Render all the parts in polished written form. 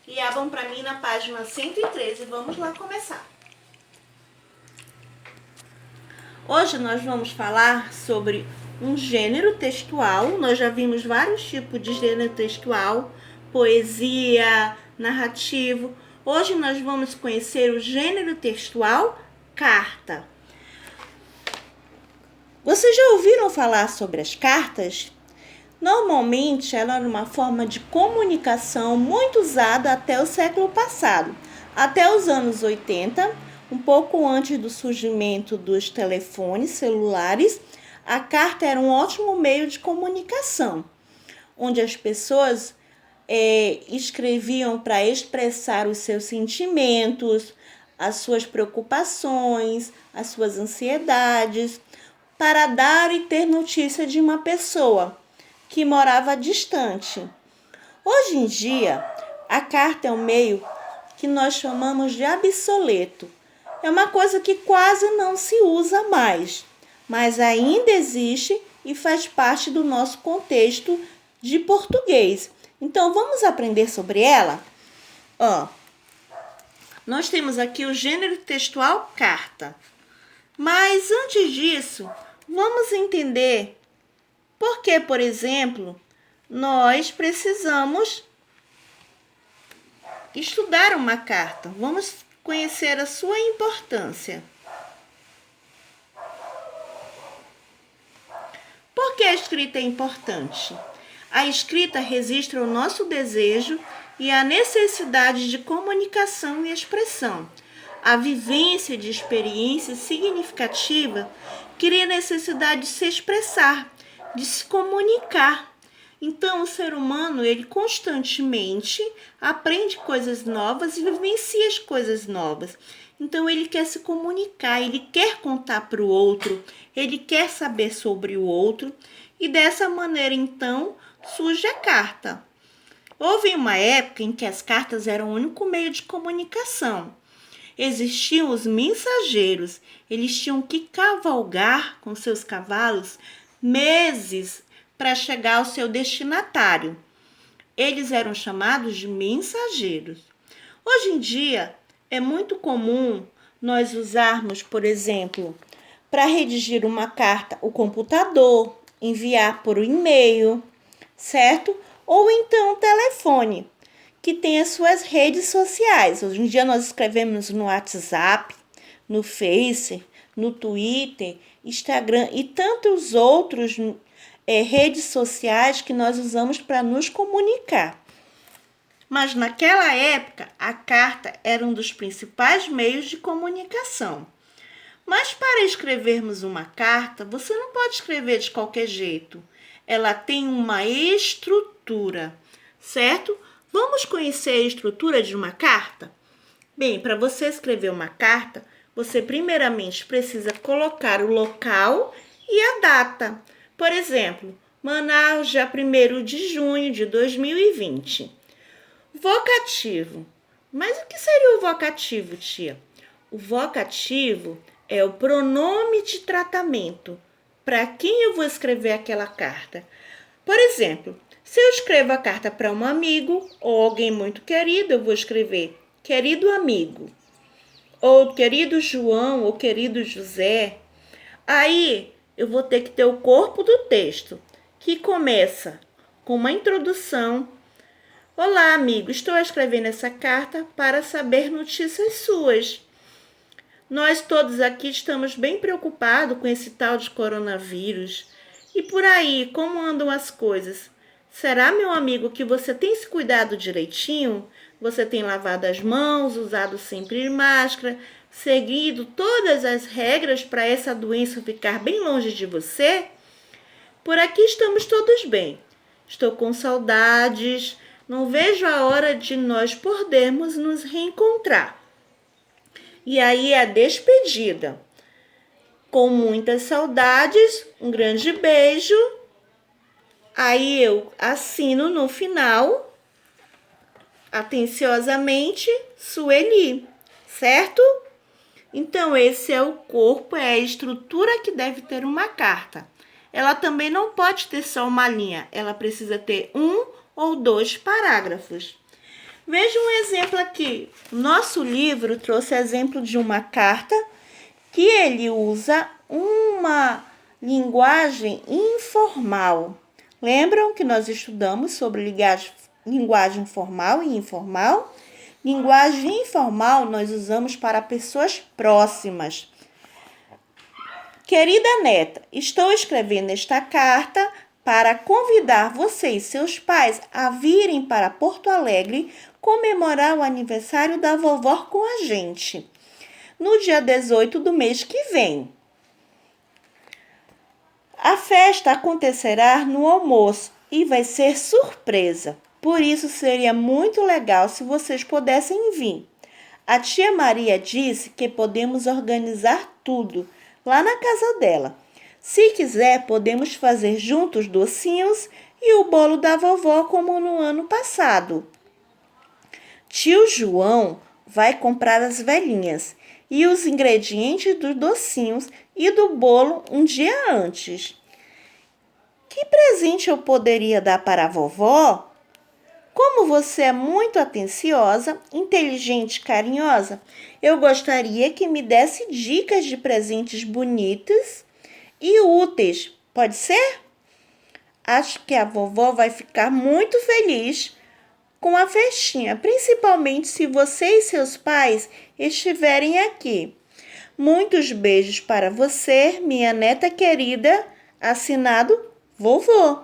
e abram para mim na página 113. Vamos lá começar. Hoje nós vamos falar sobre um gênero textual. Nós já vimos vários tipos de gênero textual, poesia, narrativo. Hoje nós vamos conhecer o gênero textual carta. Vocês já ouviram falar sobre as cartas? Normalmente, ela era uma forma de comunicação muito usada até o século passado. Até os anos 80, um pouco antes do surgimento dos telefones celulares, a carta era um ótimo meio de comunicação, onde as pessoas escreviam para expressar os seus sentimentos, as suas preocupações, as suas ansiedades, para dar e ter notícia de uma pessoa que morava distante. Hoje em dia, a carta é um meio que nós chamamos de obsoleto. É uma coisa que quase não se usa mais, mas ainda existe e faz parte do nosso contexto de português. Então, vamos aprender sobre ela? Nós temos aqui o gênero textual carta. Mas antes disso, vamos entender por que, por exemplo, nós precisamos estudar uma carta. Vamos conhecer a sua importância. Por que a escrita é importante? A escrita registra o nosso desejo e a necessidade de comunicação e expressão. A vivência de experiência significativa cria necessidade de se expressar, de se comunicar. Então, o ser humano, ele constantemente aprende coisas novas e vivencia as coisas novas. Então, ele quer se comunicar, ele quer contar para o outro, ele quer saber sobre o outro. E dessa maneira, então, surge a carta. Houve uma época em que as cartas eram o único meio de comunicação. Existiam os mensageiros, eles tinham que cavalgar com seus cavalos meses para chegar ao seu destinatário. Eles eram chamados de mensageiros. Hoje em dia, é muito comum nós usarmos, por exemplo, para redigir uma carta, o computador, enviar por e-mail, certo? Ou então o telefone, que tem as suas redes sociais. Hoje em dia nós escrevemos no WhatsApp, no Face, no Twitter, Instagram e tantos outros redes sociais que nós usamos para nos comunicar. Mas naquela época, a carta era um dos principais meios de comunicação. Mas para escrevermos uma carta, você não pode escrever de qualquer jeito. Ela tem uma estrutura, certo? Vamos conhecer a estrutura de uma carta? Bem, para você escrever uma carta, você primeiramente precisa colocar o local e a data. Por exemplo, Manaus, dia 1º de junho de 2020. Vocativo. Mas o que seria o vocativo, tia? O vocativo é o pronome de tratamento. Para quem eu vou escrever aquela carta? Por exemplo, se eu escrevo a carta para um amigo ou alguém muito querido, eu vou escrever querido amigo, ou querido João, ou querido José. Aí eu vou ter que ter o corpo do texto, que começa com uma introdução. Olá, amigo, estou escrevendo essa carta para saber notícias suas. Nós todos aqui estamos bem preocupados com esse tal de coronavírus. E por aí, como andam as coisas? Será, meu amigo, que você tem se cuidado direitinho? Você tem lavado as mãos, usado sempre máscara, seguido todas as regras para essa doença ficar bem longe de você? Por aqui estamos todos bem. Estou com saudades. Não vejo a hora de nós podermos nos reencontrar. E aí a despedida. Com muitas saudades, um grande beijo. Aí eu assino no final, atenciosamente, Sueli, certo? Então, esse é o corpo, é a estrutura que deve ter uma carta. Ela também não pode ter só uma linha, ela precisa ter 1 ou 2 parágrafos. Veja um exemplo aqui. Nosso livro trouxe exemplo de uma carta que ele usa uma linguagem informal. Lembram que nós estudamos sobre linguagem formal e informal? Linguagem informal nós usamos para pessoas próximas. Querida neta, estou escrevendo esta carta para convidar você e seus pais a virem para Porto Alegre comemorar o aniversário da vovó com a gente, no dia 18 do mês que vem. A festa acontecerá no almoço e vai ser surpresa. Por isso, seria muito legal se vocês pudessem vir. A tia Maria disse que podemos organizar tudo lá na casa dela. Se quiser, podemos fazer juntos docinhos e o bolo da vovó como no ano passado. Tio João vai comprar as velhinhas e os ingredientes dos docinhos e do bolo um dia antes. Que presente eu poderia dar para a vovó? Como você é muito atenciosa, inteligente e carinhosa, eu gostaria que me desse dicas de presentes bonitos e úteis. Pode ser? Acho que a vovó vai ficar muito feliz com a festinha, principalmente se você e seus pais estiverem aqui. Muitos beijos para você, minha neta querida, assinado vovô.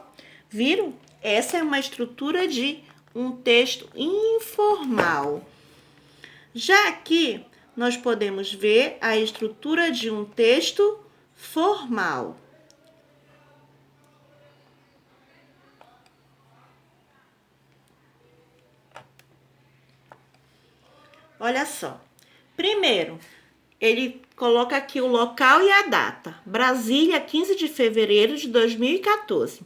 Viram? Essa é uma estrutura de um texto informal. Já aqui, nós podemos ver a estrutura de um texto formal. Olha só. Primeiro, ele coloca aqui o local e a data. Brasília, 15 de fevereiro de 2014.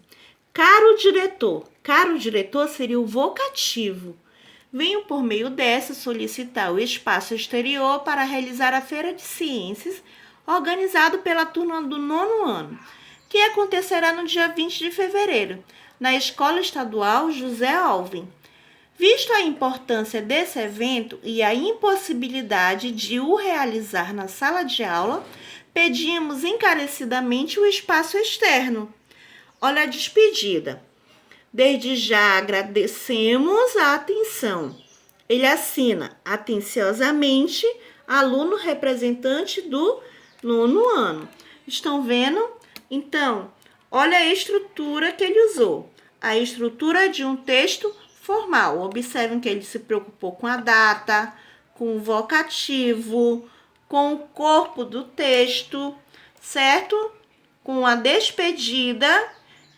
Caro diretor seria o vocativo. Venho por meio dessa solicitar o espaço exterior para realizar a Feira de Ciências, organizado pela turma do 9º ano, que acontecerá no dia 20 de fevereiro, na Escola Estadual José Alvim. Visto a importância desse evento e a impossibilidade de o realizar na sala de aula, pedimos encarecidamente o espaço externo. Olha a despedida. Desde já agradecemos a atenção. Ele assina atenciosamente, aluno representante do 9º ano. Estão vendo? Então, olha a estrutura que ele usou. A estrutura de um texto formal. Observem que ele se preocupou com a data, com o vocativo, com o corpo do texto, certo? Com a despedida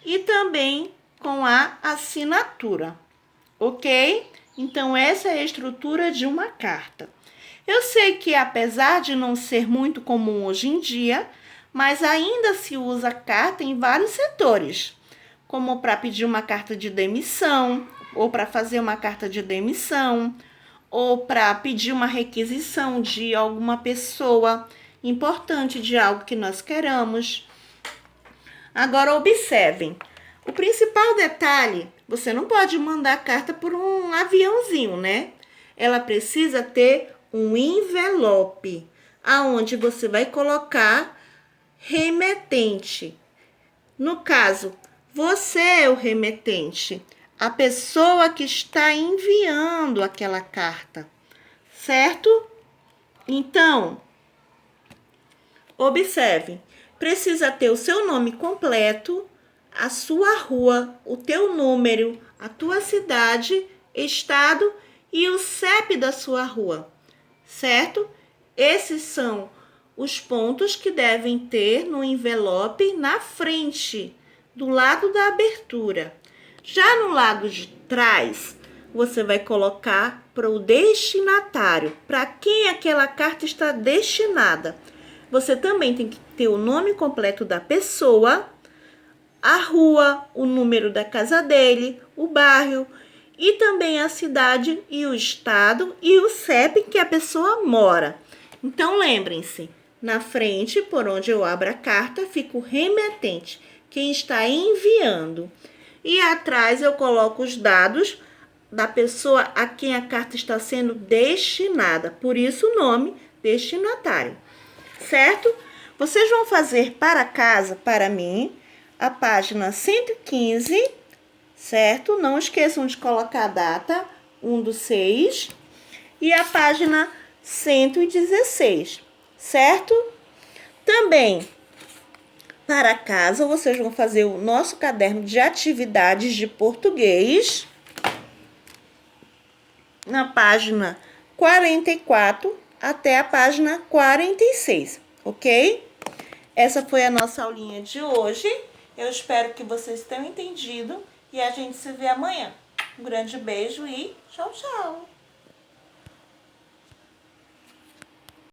e também com a assinatura, ok? Então, essa é a estrutura de uma carta. Eu sei que, apesar de não ser muito comum hoje em dia, mas ainda se usa carta em vários setores, como para pedir uma carta de demissão, ou para fazer uma carta de demissão, ou para pedir uma requisição de alguma pessoa importante, de algo que nós queramos. Agora, observem. O principal detalhe, você não pode mandar carta por um aviãozinho, né? Ela precisa ter um envelope, aonde você vai colocar remetente. No caso, você é o remetente, a pessoa que está enviando aquela carta, certo? Então, observe, precisa ter o seu nome completo, a sua rua, o teu número, a tua cidade, estado e o CEP da sua rua, certo? Esses são os pontos que devem ter no envelope na frente, do lado da abertura. Já no lado de trás, você vai colocar para o destinatário, para quem aquela carta está destinada. Você também tem que ter o nome completo da pessoa, a rua, o número da casa dele, o bairro e também a cidade e o estado e o CEP que a pessoa mora. Então, lembrem-se, na frente, por onde eu abro a carta, fica o remetente, quem está enviando. E atrás eu coloco os dados da pessoa a quem a carta está sendo destinada. Por isso o nome destinatário, certo? Vocês vão fazer para casa, para mim, a página 115, certo? Não esqueçam de colocar a data, 1/6, e a página 116, certo? Também, para casa, vocês vão fazer o nosso caderno de atividades de português, na página 44 até a página 46, ok? Essa foi a nossa aulinha de hoje. Eu espero que vocês tenham entendido e a gente se vê amanhã. Um grande beijo e tchau, tchau!